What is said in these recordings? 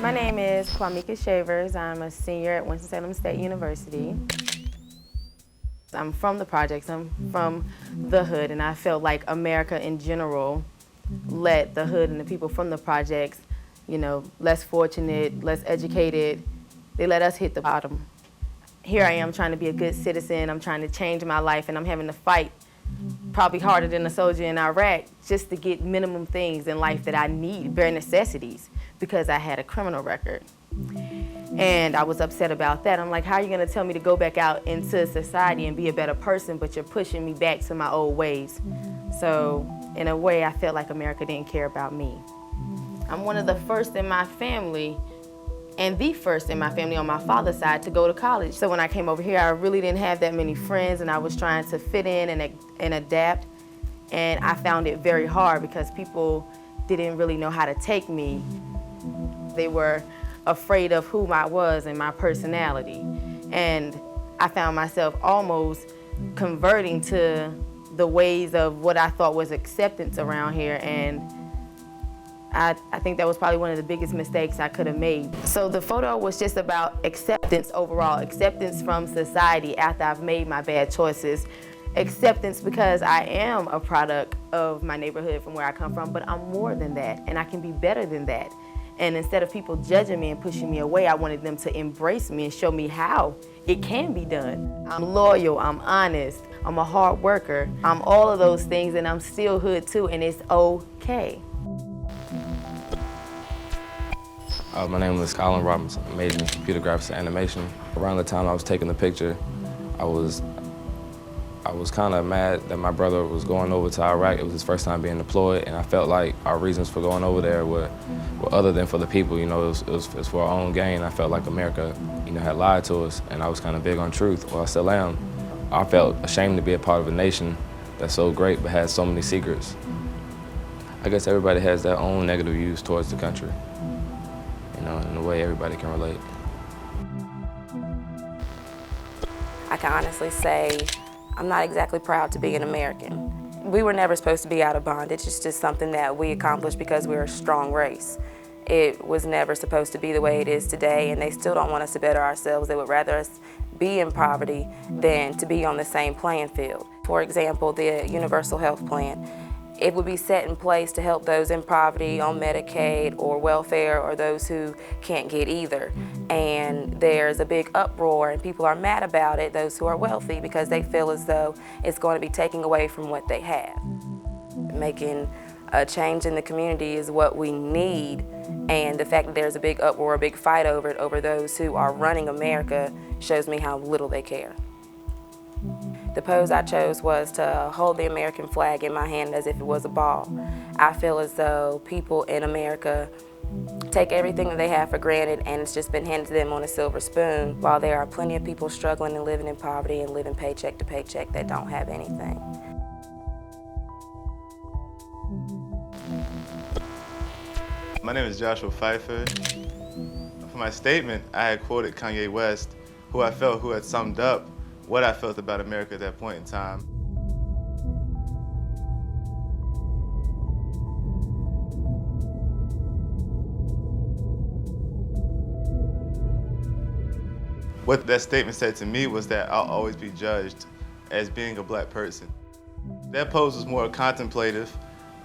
My name is Kwamika Shavers. I'm a senior at Winston-Salem State University. I'm from the projects, I'm from the hood, and I felt like America in general let the hood and the people from the projects, you know, less fortunate, less educated, they let us hit the bottom. Here I am trying to be a good citizen, I'm trying to change my life, and I'm having to fight probably harder than a soldier in Iraq just to get minimum things in life that I need, bare necessities, because I had a criminal record. And I was upset about that. I'm like, how are you gonna tell me to go back out into society and be a better person, but you're pushing me back to my old ways? So in a way, I felt like America didn't care about me. I'm one of the first in my family, and the first in my family on my father's side to go to college. So when I came over here, I really didn't have that many friends, and I was trying to fit in and adapt. And I found it very hard because people didn't really know how to take me. They were afraid of who I was and my personality. And I found myself almost converting to the ways of what I thought was acceptance around here, and I think that was probably one of the biggest mistakes I could have made. So the photo was just about acceptance overall, acceptance from society after I've made my bad choices, acceptance because I am a product of my neighborhood from where I come from, but I'm more than that, and I can be better than that. And instead of people judging me and pushing me away, I wanted them to embrace me and show me how it can be done. I'm loyal, I'm honest, I'm a hard worker, I'm all of those things, and I'm still hood too, and it's okay. My name is Colin Robinson. I majored in computer graphics and animation. Around the time I was taking the picture, I was kind of mad that my brother was going over to Iraq. It was his first time being deployed, and I felt like our reasons for going over there were other than for the people. You know, it was for our own gain. I felt like America, you know, had lied to us, and I was kind of big on truth. Well, I still am. I felt ashamed to be a part of a nation that's so great but has so many secrets. I guess everybody has their own negative views towards the country, you know, in a way everybody can relate. I can honestly say I'm not exactly proud to be an American. We were never supposed to be out of bondage. It's just something that we accomplished because we're a strong race. It was never supposed to be the way it is today, and they still don't want us to better ourselves. They would rather us be in poverty than to be on the same playing field. For example, the Universal Health Plan. It would be set in place to help those in poverty on Medicaid or welfare, or those who can't get either. And there's a big uproar, and people are mad about it, those who are wealthy, because they feel as though it's going to be taking away from what they have. Making a change in the community is what we need, and the fact that there's a big uproar, a big fight over it, over those who are running America, shows me how little they care. The pose I chose was to hold the American flag in my hand as if it was a ball. I feel as though people in America take everything that they have for granted, and it's just been handed to them on a silver spoon, while there are plenty of people struggling and living in poverty and living paycheck to paycheck that don't have anything. My name is Joshua Pfeiffer. For my statement, I had quoted Kanye West, who had summed up what I felt about America at that point in time. What that statement said to me was that I'll always be judged as being a black person. That pose was more contemplative.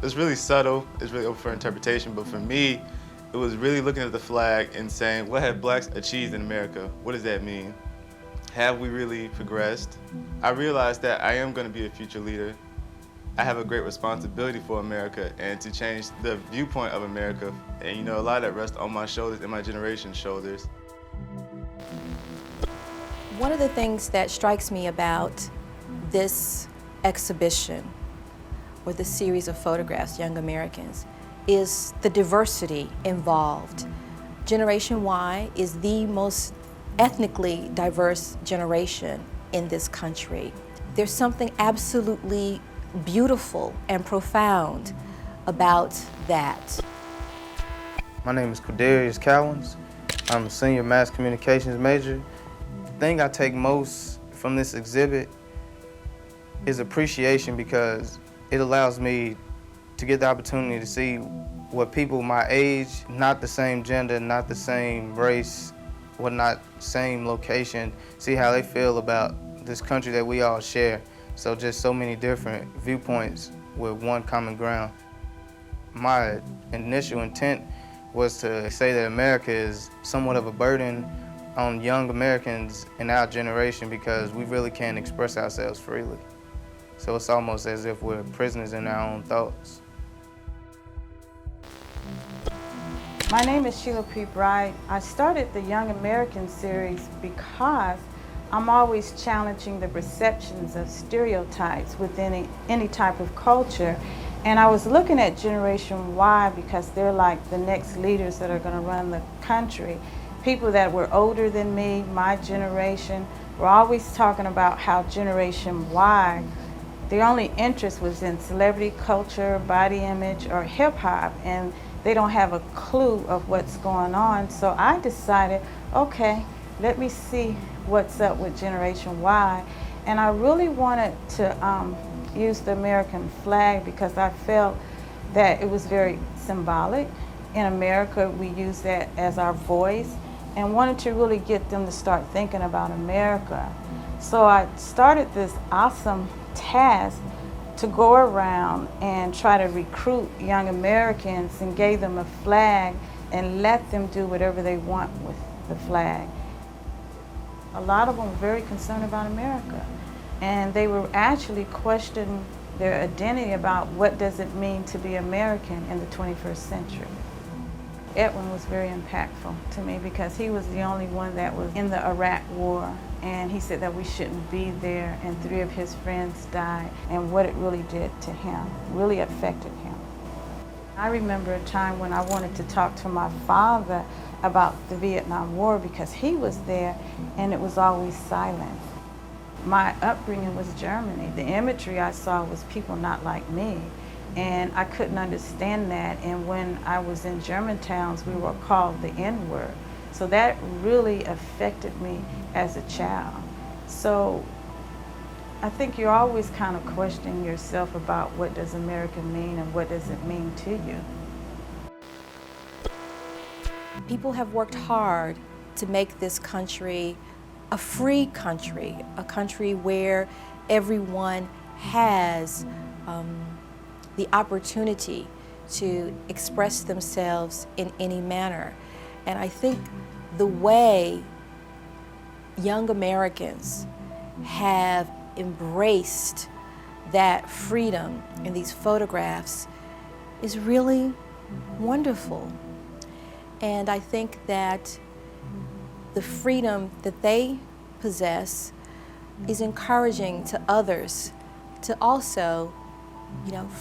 It's really subtle, it's really open for interpretation, but for me, it was really looking at the flag and saying, what have blacks achieved in America? What does that mean? Have we really progressed? I realized that I am going to be a future leader. I have a great responsibility for America and to change the viewpoint of America. And you know, a lot of that rests on my shoulders and my generation's shoulders. One of the things that strikes me about this exhibition, or this series of photographs, Young Americans, is the diversity involved. Generation Y is the most ethnically diverse generation in this country. There's something absolutely beautiful and profound about that. My name is Quadarius Cowens. I'm a senior mass communications major. The thing I take most from this exhibit is appreciation, because it allows me to get the opportunity to see with people my age, not the same gender, not the same race, or not same location, see how they feel about this country that we all share. So just so many different viewpoints with one common ground. My initial intent was to say that America is somewhat of a burden on young Americans in our generation because we really can't express ourselves freely. So it's almost as if we're prisoners in our own thoughts. My name is Sheila Pree Bright. I started the Young American series because I'm always challenging the perceptions of stereotypes within any type of culture. And I was looking at Generation Y because they're like the next leaders that are going to run the country. People that were older than me, my generation, were always talking about how Generation Y, their only interest was in celebrity culture, body image, or hip hop, and they don't have a clue of what's going on. So I decided, okay, let me see what's up with Generation Y. And I really wanted to use the American flag because I felt that it was very symbolic. In America, we use that as our voice, and wanted to really get them to start thinking about America. So I started this awesome task to go around and try to recruit young Americans and gave them a flag and let them do whatever they want with the flag. A lot of them were very concerned about America, and they were actually questioning their identity about what does it mean to be American in the 21st century. Edwin was very impactful to me because he was the only one that was in the Iraq War, and he said that we shouldn't be there, and 3 of his friends died, and what it really did to him really affected him. I remember a time when I wanted to talk to my father about the Vietnam War because he was there and it was always silent. My upbringing was Germany. The imagery I saw was people not like me, and I couldn't understand that. And when I was in German towns, we were called the N-word. So that really affected me as a child. So I think you're always kind of questioning yourself about what does America mean and what does it mean to you. People have worked hard to make this country a free country, a country where everyone has the opportunity to express themselves in any manner. And I think the way young Americans have embraced that freedom in these photographs is really wonderful. And I think that the freedom that they possess is encouraging to others to also,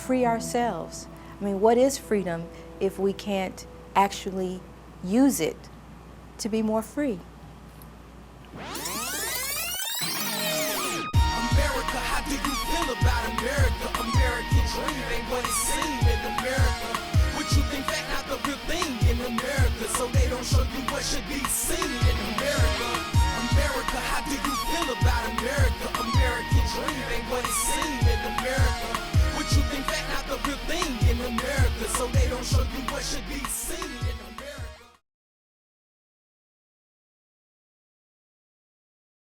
free ourselves. I mean, what is freedom if we can't actually use it to be more free? America, how do you feel about America? American dream ain't what it seems in America. What you think that not the real thing in America? So they don't show you what should be seen in America. America, how do you feel about America? American dream ain't what it seems in America. What you think that not the real thing in America? So they don't show you what should be seen in America.